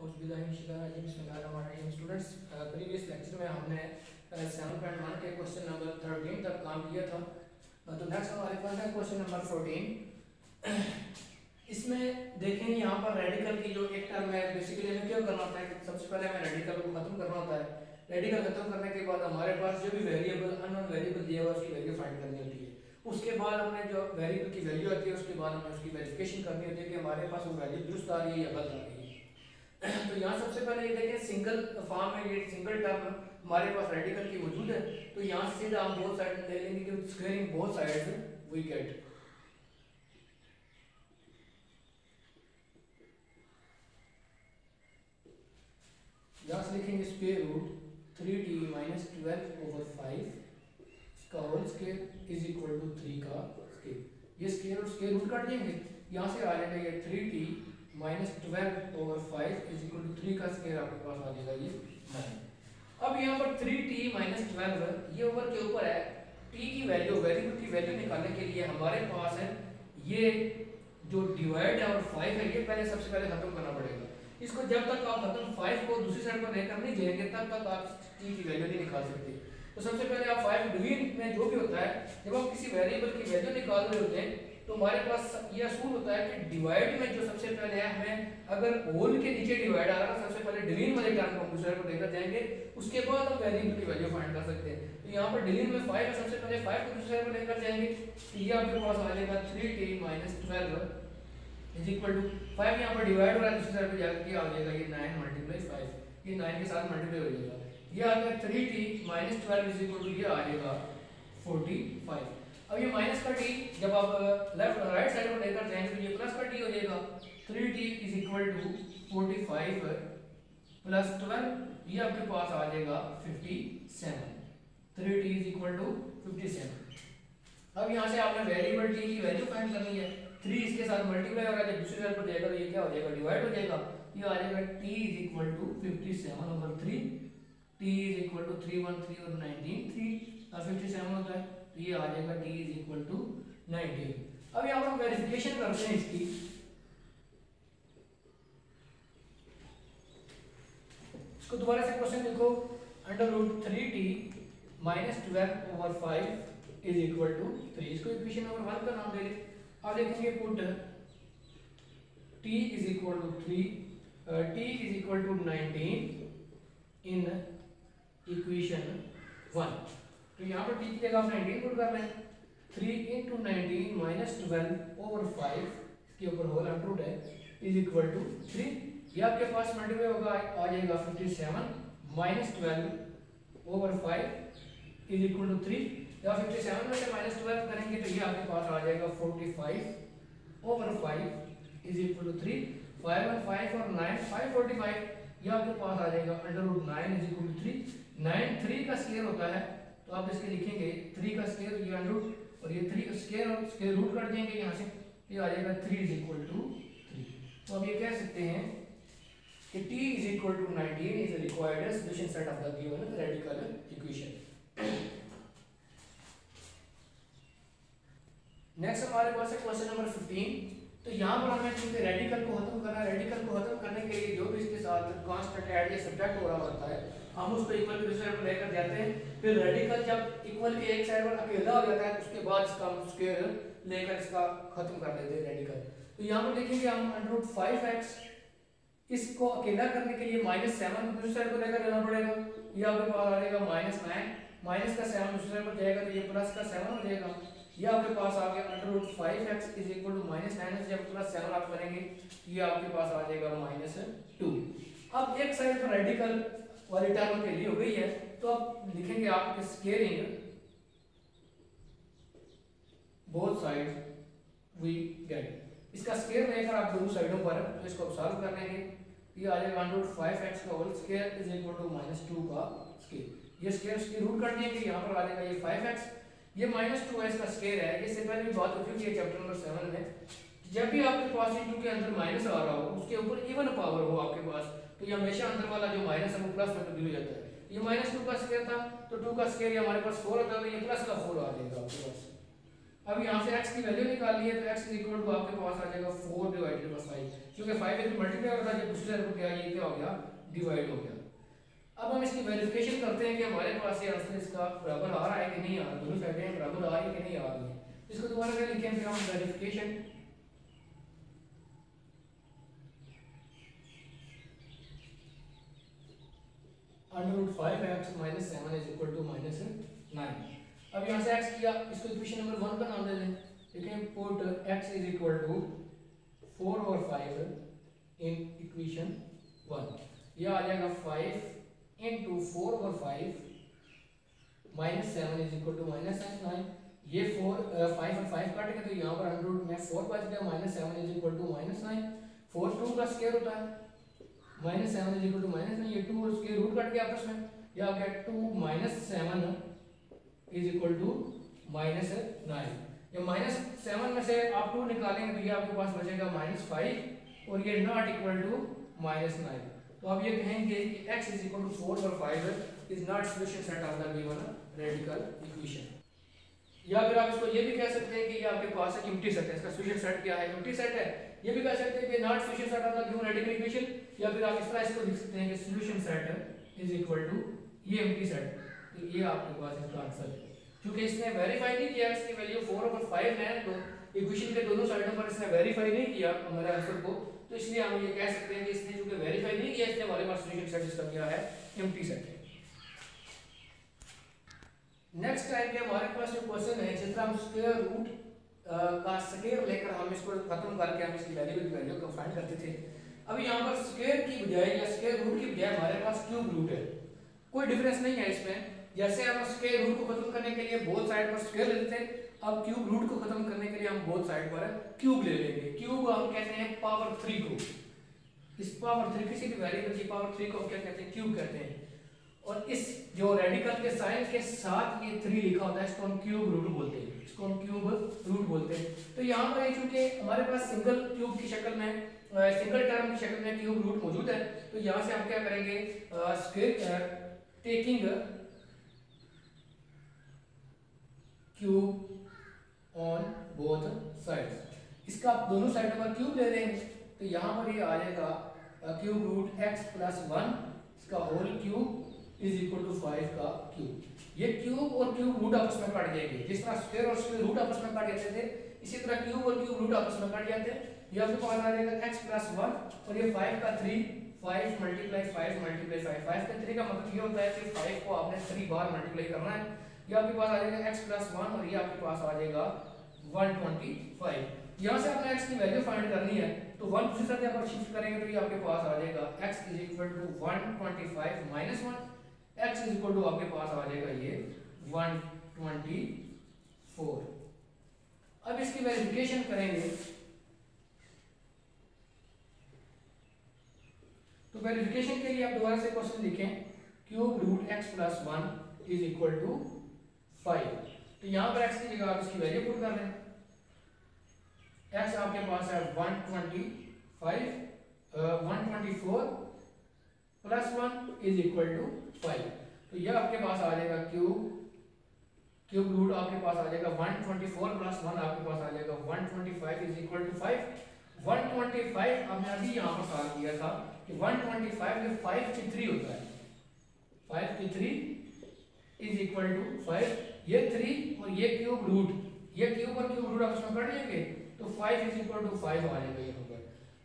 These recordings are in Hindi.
स्टूडेंट्स, प्रीवियस लेक्चर में हमने 7.1 के क्वेश्चन नंबर 13 तक काम किया था। तो नेक्स्ट हमारे पास है क्वेश्चन नंबर 14। इसमें देखें यहाँ पर रेडिकल की जो एक टर्म है, बेसिकली हमें क्या करना होता है कि सबसे पहले हमें रेडिकल को खत्म करना होता है। रेडिकल खत्म करने के बाद हमारे पास जो भी वेरिएबल अननोन वेरिएबल दिया हुआ उसकी वैल्यू फाइंड करनी होती है। उसके बाद हमने जो वेरिएबल की वैल्यू आती है उसके बाद हमें उसकी वेरिफिकेशन करनी होती है कि हमारे पास वो वैल्यू दुरुस्त आ रही है या गलत आ रही है। तो यहाँ सबसे पहले ये देखें सिंगल फॉर्म में ये सिंगल टर्म हमारे पास रेडिकल की मौजूद है। तो यहाँ से सीधा हम बोथ साइड ले लेंगे कि squaring both sides we get यहाँ से लिखेंगे स्क्वायर रूट 3t माइनस 12/5 इसका whole square is equal to 3 का स्क्वायर। ये स्क्वायर और स्क्वायर रूट काट देंगे, यहाँ से आ जाएगा ये 3t minus 12/5 is equal to 3 का स्क्वायर आपके पास आ जाएगा ये 9। अब यहाँ पर 3t माइनस 12 ये ओवर के ऊपर है। t की वैल्यू वेरिएबल की वैल्यू निकालने के लिए हमारे पास है ये जो डिवाइड है और 5 है, ये पहले सबसे पहले खत्म करना पड़ेगा। इसको जब तक आप खत्म 5 को दूसरी साइड पर लेकर नहीं जाएंगे तब तक आप t की वैल्यू नहीं निकाल सकते। तो सबसे पहले आप 5 डिवीजन में जो भी होता है, जब आप किसी वेरिएबल की वैल्यू निकाल रहे होते हैं तो हमारे पास ये असूल होता है कि डिवाइड में जो सबसे पहले है, हमें अगर होल के नीचे डिवाइड आ रहा है सबसे पहले डिवीजन वाले टर्म को दूसरे को लेकर जाएंगे, उसके बाद हम वेरिएबल की वैल्यू फाइंड कर सकते हैं। तो यहाँ पर डिवीजन में 5 है, सबसे पहले 5 को दूसरे को लेकर जाएंगे तो ये आपके पास आ जाएगा 3t minus 12 is equal to 5 यहाँ पर डिवाइड हो रहा है, दूसरी साइड पे जाकर आ जाएगा ये 9 मल्टीप्लाई 5, ये 9 के साथ मल्टीप्लाई हो जाएगा। ये आ गया 3t minus 12 is equal to ये आ जाएगा 45। अब ये माइनस का t जब आप लेफ्ट राइट साइड पर लेकर जाएंगे तो ये प्लस का t हो जाएगा। 3t is equal to 45 plus 12 ये आपके पास आ जाएगा 57। 3t is equal to 57। अब यहाँ से आपने वेरिएबल t की वैल्यू फाइंड करनी है। 3 इसके साथ मल्टीप्लाई हो रहा है, जब दूसरी साइड पर जाएगा तो ये क्या हो जाएगा, डिवाइड हो जाएगा। ये आ जाएगा t is equal to 57/3, t is equal to 313 और 19 3 और 57 होता है, तो ये आ जाएगा t इज इक्वल टू 19। अब यहाँ पर हम वेरिफिकेशन करते हैं इसकी। इसको दोबारा से क्वेश्चन देखो, under root 3t minus 12/5 is equal to 3। इसको इक्वेशन नंबर 1 का नाम दे लें। अब देखेंगे put t is equal to 3 t is equal to 19 in equation 1। तो यहाँ पर t की जगह आप 19 पुट कर रहे हैं। 3 into 19 माइनस 12/5 इसके ऊपर होल अंडर रूट है इज इक्वल टू 3। ये आपके पास मल्टीप्लाई होगा, आ जाएगा 57 माइनस 12/5 इज इक्वल टू 3। या 57 में से माइनस 12 करेंगे तो ये आपके पास आ जाएगा 45/5 इज इक्वल टू 3। 5 और 5 और 9 545 ये आपके पास आ जाएगा under root 9 is equal to 3। 9 3 का स्क्वायर होता है तो आप इसके लिखेंगे 3 का स्क्वायर ये अंडर रूट और ये 3 स्क्वायर और स्क्वायर रूट कर देंगे यहाँ से, ये आ जाएगा 3 इज इक्वल टू 3। तो अब ये कह सकते हैं कि t is equal to 19 is the required solution set of the given radical equation. Next हमारे पास है क्वेश्चन नंबर 15। तो यहाँ पर हमें क्योंकि रेडिकल को खत्म करना है, रेडिकल को खत्म करने के लिए जो भी इसके साथ कांस्टेंट ऐड या सब्ट्रैक्ट हो रहा होता है हम उसको इक्वल के दूसरे पर लेकर जाते हैं। फिर रेडिकल जब इक्वल के एक साइड पर अकेला हो जाता है तो उसके बाद इसका हम स्क्वायर लेकर इसका खत्म कर देते हैं रेडिकल। तो यहाँ पर देखेंगे हम अंडर 5x इसको अकेला करने के लिए -7 दूसरी साइड पर लेकर जाना पड़ेगा। ये आपके पास आ जाएगा -9 माइनस का 7 दूसरी साइड पर जाएगा तो ये प्लस का 7 हो जाएगा। ये आपके पास आ गया under root 5x is equal to -9 जब प्लस 7 आप करेंगे ये आपके पास आ जाएगा -2। अब एक साइड पर रेडिकल वाली टर्म के लिए हो गई है तो अब लिखेंगे आप squaring both sides we get. इसका स्क्वायर लेकर आप दोनों साइडों पर तो इसको सॉल्व कर लेंगे। ये आ जाएगा अंडर रूट 5x का whole square is equal to -2 का स्क्वायर। ये स्क्वायर की रूट कर देंगे, यहाँ पर आ जाएगा ये 5x, ये -2 है इसका स्क्वायर है। ये से पहले भी बात हो चुकी है चैप्टर नंबर 7 में। जब भी आपके पास इंटू के अंदर माइनस आ रहा हो उसके ऊपर इवन पावर हो आपके पास तो ये हमेशा अंदर वाला जो माइनस है वो प्लस में तब्दील हो जाता है। ये -2 का स्क्वायर था तो 2 का स्क्वायर हमारे पास 4 होता है तो ये प्लस का 4 आ जाएगा आपके पास। अब यहाँ से x की वैल्यू निकाली है तो x इज इक्वल टू आपके पास आ जाएगा 4 डिवाइडेड बाय 5, क्योंकि 5 इधर मल्टीप्लाई होता है, जब दूसरी साइड पर गया ये क्या हो गया, डिवाइड हो गया। अब हम इसकी वेरिफिकेशन करते हैं कि हमारे पास ये आंसर इसका बराबर आ रहा है कि नहीं आ रहा, दोनों साइडें बराबर आ रही है कि नहीं आ रही है। इसको दोबारा क्या लिखें फिर हम verification, √5x - 7 is equal to -9। अब यहाँ से x किया, इसको इक्वेशन नंबर 1 का नाम दे दें, लिखें put x is equal to 4 और 5 इन इक्वेशन 1। यह आ जाएगा 5 इंटू 4 और 5 -7 इज इक्वल टू -9। ये 5 और 5 काट गए तो यहाँ पर 100 में 4 बच गया, -7 इज इक्वल टू -9। 4 2 का स्क्वायर होता है, -7 इज इक्वल टू -9, ये 2 और स्क्वायर रूट कट गया आपस में, ये आ गया 2 - 7 इज इक्वल टू -9। ये -7 में से आप 2 निकालेंगे तो ये आपके पास बचेगा -5 और ये नॉट इक्वल टू -9। तो आप ये कहेंगे कि x इज इक्वल टू 4 और 5 is not solution set of the given radical equation. या फिर आप इसको ये भी कह सकते हैं कि ये आपके पास एक एम्प्टी सेट है, इसका सॉल्यूशन सेट क्या है, एम्प्टी सेट है। ये भी कह सकते हैं कि not solution set of the given radical equation, या फिर आप इस तरह इसको लिख सकते हैं कि solution set is equal to ये एम्प्टी सेट। तो ये आपके पास इसका आंसर है, क्योंकि इसने वेरीफाई नहीं किया इसकी वैल्यू 4 और 5 है, तो इक्वेशन के दोनों साइडों पर इसने वेरीफाई नहीं किया हमारे आंसर को, तो इसलिए हम ये कह सकते हैं कि इसने जो कि वेरीफाई नहीं किया, इसने हमारे पास सॉल्यूशन सेट इसका क्या है, एम्प्टी सेट है। नेक्स्ट टाइम के हमारे पास जो क्वेश्चन है, जिस तरह हम स्क्वायर रूट का स्क्वायर लेकर हम इसको खत्म करके हम इसकी वैल्यू को फाइंड करते थे। अभी यहाँ पर स्क्वायर की बजाय या स्क्वायर रूट की बजाय हमारे पास क्यूब रूट है, कोई डिफरेंस नहीं है इसमें। जैसे हम स्क्वायर रूट को खत्म करने के लिए बोथ साइड पर स्क्वायर लेते थे, अब क्यूब रूट को खत्म करने के लिए हम बोथ साइड पर क्यूब ले लेंगे। क्यूब हम कहते हैं पावर 3 को, इस पावर 3 किसी भी वेरिएबल की पावर 3 को हम क्या कहते हैं, क्यूब कहते हैं। और इस जो रेडिकल के साइन के साथ ये 3 लिखा होता है, इसको हम क्यूब रूट बोलते हैं, इसको हम क्यूब रूट बोलते हैं। तो यहाँ पर चूंकि हमारे पास सिंगल क्यूब की शक्ल में, सिंगल टर्म की शक्ल में क्यूब रूट मौजूद है, तो यहाँ से हम क्या करेंगे, square taking cube on both sides, इसका आप दोनों साइडों पर क्यूब ले लेंगे, तो यहाँ पर ये आ जाएगा क्यूब रूट x + 1 इसका whole cube is equal to 5 का क्यूब। ये क्यूब और क्यूब रूट आपस में कट जाएंगे, जिस तरह स्क्वायर और स्क्वायर रूट आपस में कट जाते थे, इसी तरह क्यूब और क्यूब रूट आपस में कट जाते हैं। ये आपके पास आ जाएगा x + 1 और ये 5 का 3, 5 × 5 × 5, 5 का 3 का मतलब ये होता है कि 5 को आपने 3 बार मल्टीप्लाई करना है। ये आपके पास आ जाएगा x + 1 और ये आपके पास आ जाएगा 125। यहाँ से आपने x की वैल्यू फाइंड करनी है, तो 1 दूसरी तरफ पर शिफ्ट करेंगे तो ये आपके पास आ जाएगा x = 125 - 1, x = आपके पास आ जाएगा ये 124। अब इसकी वेरिफिकेशन करेंगे, तो वेरिफिकेशन के लिए आप दोबारा से क्वेश्चन लिखें, cube root x + 1 is equal to 5। तो यहाँ पर x की जगह आप इसकी वैल्यू पुट कर लें, x आपके पास है 124 + 1 इज इक्वल टू 5। तो यह आपके पास आ जाएगा क्यूब रूट आपके पास आ जाएगा 124 + 1 आपके पास आ जाएगा 125 इज इक्वल टू 5। 125 हमने अभी यहाँ पर सॉल्व किया था कि 125 ये 5 की 3 होता है, 5 की 3 इज इक्वल टू 5। ये 3 और ये क्यूब रूट, ये क्यूब और क्यूब रूट आपस में कट जाएंगे, तो 5 इज इक्वल टू 5 आ जाएगा यहाँ पर।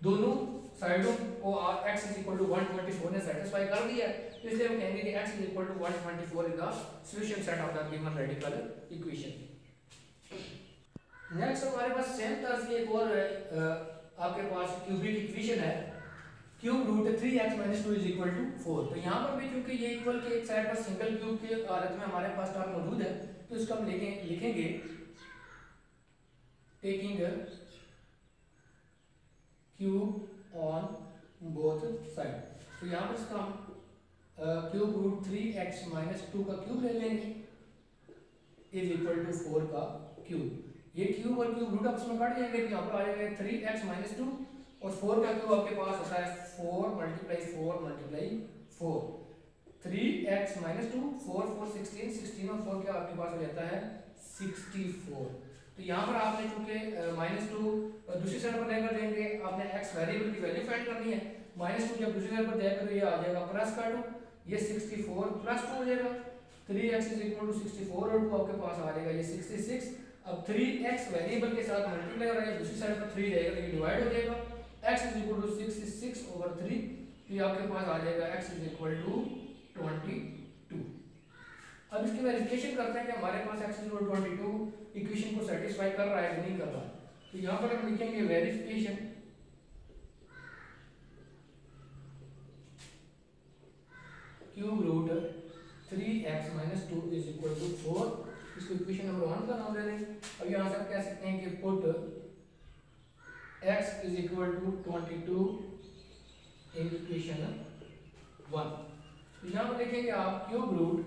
दोनों साइडों को x इज इक्वल टू 124 ने सेटिस्फाई कर दिया, तो इसलिए हम कहेंगे कि x is equal to 124 is the solution set of the given radical equation. Next हमारे पास सेम तरह की एक और आपके पास क्यूबिक इक्वेशन है, cube root 3x - 2 is equal to 4। तो यहाँ पर भी क्योंकि ये इक्वल के एक साइड पर सिंगल क्यूब की हालत में हमारे पास टर्म मौजूद है, तो इसको हम लिखेंगे taking cube on both side. तो यहाँ पर इसका हम क्यूब रूट 3x - 2 का क्यूब ले लेंगे इज इक्वल टू 4 का क्यूब। ये क्यूब और क्यूब रूट आपस में काट जाएंगे, तो यहाँ पर आ जाएगा 3x - 2 और 4 का क्यूब आपके पास होता है 4 × 4 × 4। 3x - 2 4 4 16 16 और 4 क्या आपके पास हो जाता है 64। तो यहाँ पर आपने चूंकि -2 दूसरी साइड पर लेकर जाएंगे, आपने x वेरिएबल की वैल्यू फाइंड करनी है। -2 जब दूसरी साइड पर जाएगा तो ये आ जाएगा +2, ये 64 +2 हो जाएगा। 3x = 64 और 2 आपके पास आ जाएगा ये 66। अब 3x वेरिएबल के साथ मल्टीप्लाई हो रहा है, दूसरी साइड पर 3 जाएगा तो ये डिवाइड हो जाएगा। x = 66/3, तो ये आपके पास आ जाएगा x = 22। अब इसकी वेरिफिकेशन करते हैं कि हमारे पास x = 22 इक्वेशन को सेटिस्फाई कर रहा है कि नहीं कर रहा। तो यहाँ पर हम लिखेंगे वेरिफिकेशन क्यूब रूट 3x - 2 = 4। इसको इक्वेशन नंबर 1 का नाम दे देंगे। अब यहाँ से आप कह सकते हैं कि पुट x = 22 इन इक्वेशन 1। तो यहाँ पर लिखेंगे आप क्यूब रूट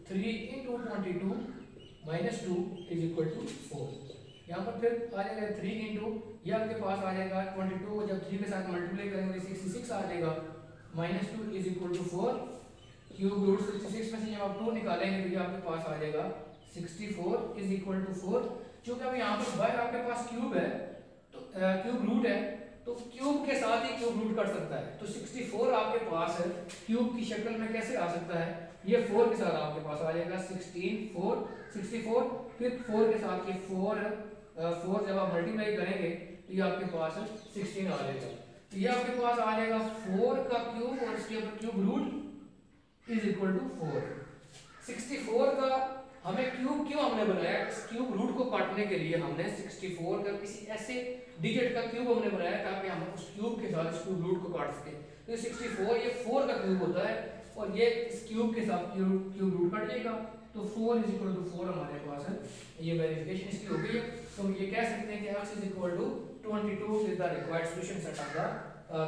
3 × 22 - 2 = 4। यहाँ पर फिर आ जाएगा 3 × ये आपके पास आ जाएगा 22 को जब 3 के साथ मल्टीप्लाई करेंगे 66 आ जाएगा, -2 = 4। क्यूब रूट 66 में से जब आप 2 निकालेंगे तो ये आपके पास आ जाएगा 64 = 4। क्योंकि अब यहाँ पर बाहर आपके पास क्यूब है तो क्यूब रूट है, तो क्यूब के साथ ही क्यूब रूट कर सकता है। तो 64 आपके पास है क्यूब की शक्ल में कैसे आ सकता है, ये 4 के साथ आपके पास आ जाएगा 64, फिर 4 के साथ ये 4 जब आप मल्टीप्लाई करेंगे तो ये आपके पास 16 आ जाएगा। तो ये आपके पास आ जाएगा 4 का क्यूब और इसके ऊपर क्यूब रूट = 4। 64 का हमें क्यूब क्यों हमने बनाया, इस क्यूब रूट को काटने के लिए हमने 64 का किसी ऐसे डिजिट का क्यूब हमने बनाया ताकि हम उस क्यूब के साथ इस क्यूब रूट को काट सके। तो 64 ये 4 का क्यूब होता है और ये इस क्यूब के साथ क्यूब रूट कट जाएगा, तो 4 = 4 हमारे पास है। ये वेरिफिकेशन इसकी हो गई है। तो हम ये कह सकते हैं कि x = 22 is the required solution set of the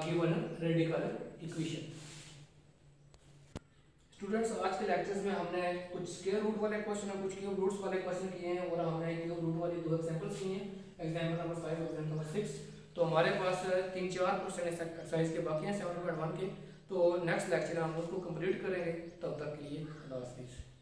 given radical equation. Students, आज के लेक्चर्स में हमने कुछ स्क्वायर रूट वाले क्वेश्चन और कुछ क्यूब रूट्स वाले क्वेश्चन किए हैं और हमने क्यूब रूट वाली 2 एग्जांपल्स किए हैं, एग्जांपल नंबर 5 और एग्जांपल नंबर 6। तो हमारे पास 3-4 क्वेश्चन एक्सरसाइज के बाकी हैं 7.1 के। तो नेक्स्ट लेक्चर हम उसको कंप्लीट करेंगे। तब तक के लिए अल्लाह हाफिज़।